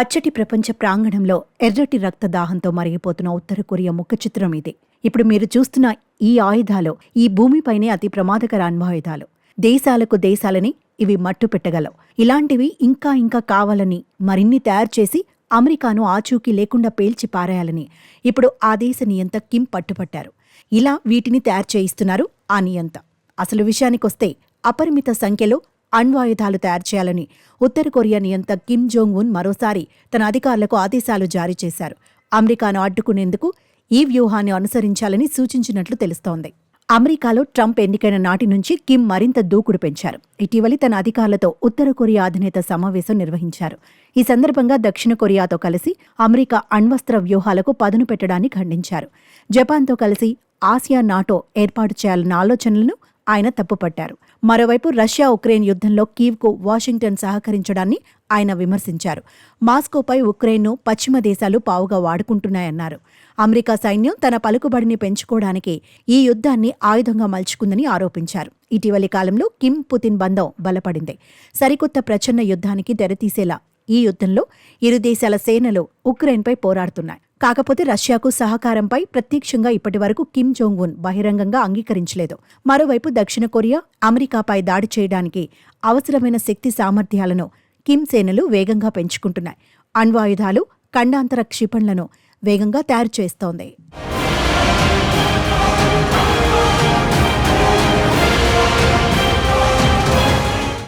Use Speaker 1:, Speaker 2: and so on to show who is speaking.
Speaker 1: పచ్చటి ప్రపంచ ప్రాంగణంలో ఎర్రటి రక్తదాహంతో మరిగిపోతున్న ఉత్తర కొరియా ముఖ చిత్రం ఇది. ఇప్పుడు మీరు చూస్తున్న ఈ ఆయుధాలు ఈ భూమిపైనే అతి ప్రమాదకర అణ్వాయుధాలు. దేశాలని ఇవి మట్టు పెట్టగలవు. ఇలాంటివి ఇంకా ఇంకా కావాలని మరిన్ని తయారు చేసి అమెరికాను ఆచూకీ లేకుండా పేల్చి పారేయాలని ఇప్పుడు ఆ దేశ నియంత కిమ్ పట్టుపట్టారు. ఇలా వీటిని తయారు చేయిస్తున్నారు ఆ నియంత. అసలు విషయానికొస్తే అపరిమిత సంఖ్యలో అణ్వాయుధాలు తయారు చేయాలని ఉత్తర కొరియా నియంత కిమ్ జోంగ్ ఉన్ మరోసారి తన అధికారులకు ఆదేశాలు జారీ చేశారు. అమెరికాను అడ్డుకునేందుకు ఈ వ్యూహాన్ని అనుసరించాలని సూచించినట్లు తెలుస్తోంది. అమెరికాలో ట్రంప్ ఎన్నికైన నాటి నుంచి కిమ్ మరింత దూకుడు పెంచారు. ఇటీవలి తన అధికారులతో ఉత్తర కొరియా అధినేత సమావేశం నిర్వహించారు. ఈ సందర్భంగా దక్షిణ కొరియాతో కలిసి అమెరికా అణ్వస్త్ర వ్యూహాలకు పదును పెట్టడాన్ని ఖండించారు. జపాన్తో కలిసి ఆసియా నాటో ఏర్పాటు చేయాలన్న ఆలోచనలను ఆయన తప్పుపట్టారు. మరోవైపు రష్యా ఉక్రెయిన్ యుద్ధంలో కీవ్కు వాషింగ్టన్ సహకరించడాన్ని ఆయన విమర్శించారు. మాస్కోపై ఉక్రెయిన్ను పశ్చిమ దేశాలు పావుగా వాడుకుంటున్నాయన్నారు. అమెరికా సైన్యం తన పలుకుబడిని పెంచుకోవడానికి ఈ యుద్ధాన్ని ఆయుధంగా మలుచుకుందని ఆరోపించారు. ఇటీవలి కాలంలో కిమ్ పుతిన్ బంధం బలపడింది. సరికొత్త ప్రచన్న యుద్ధానికి తెరతీసేలా ఈ యుద్ధంలో ఇరు దేశాల సేనలు ఉక్రెయిన్పై పోరాడుతున్నాయి. కాకపోతే రష్యాకు సహకారంపై ప్రత్యక్షంగా ఇప్పటివరకు కిమ్ జోంగ్ ఉన్ బహిరంగంగా అంగీకరించలేదు. మరోవైపు దక్షిణ కొరియా అమెరికాపై దాడి చేయడానికి అవసరమైన శక్తి సామర్థ్యాలను కిమ్ సేనలు వేగంగా పెంచుకుంటున్నాయి. అణ్వాయుధాలు, ఖండాంతర క్షిపణులను వేగంగా తయారు చేస్తోంది.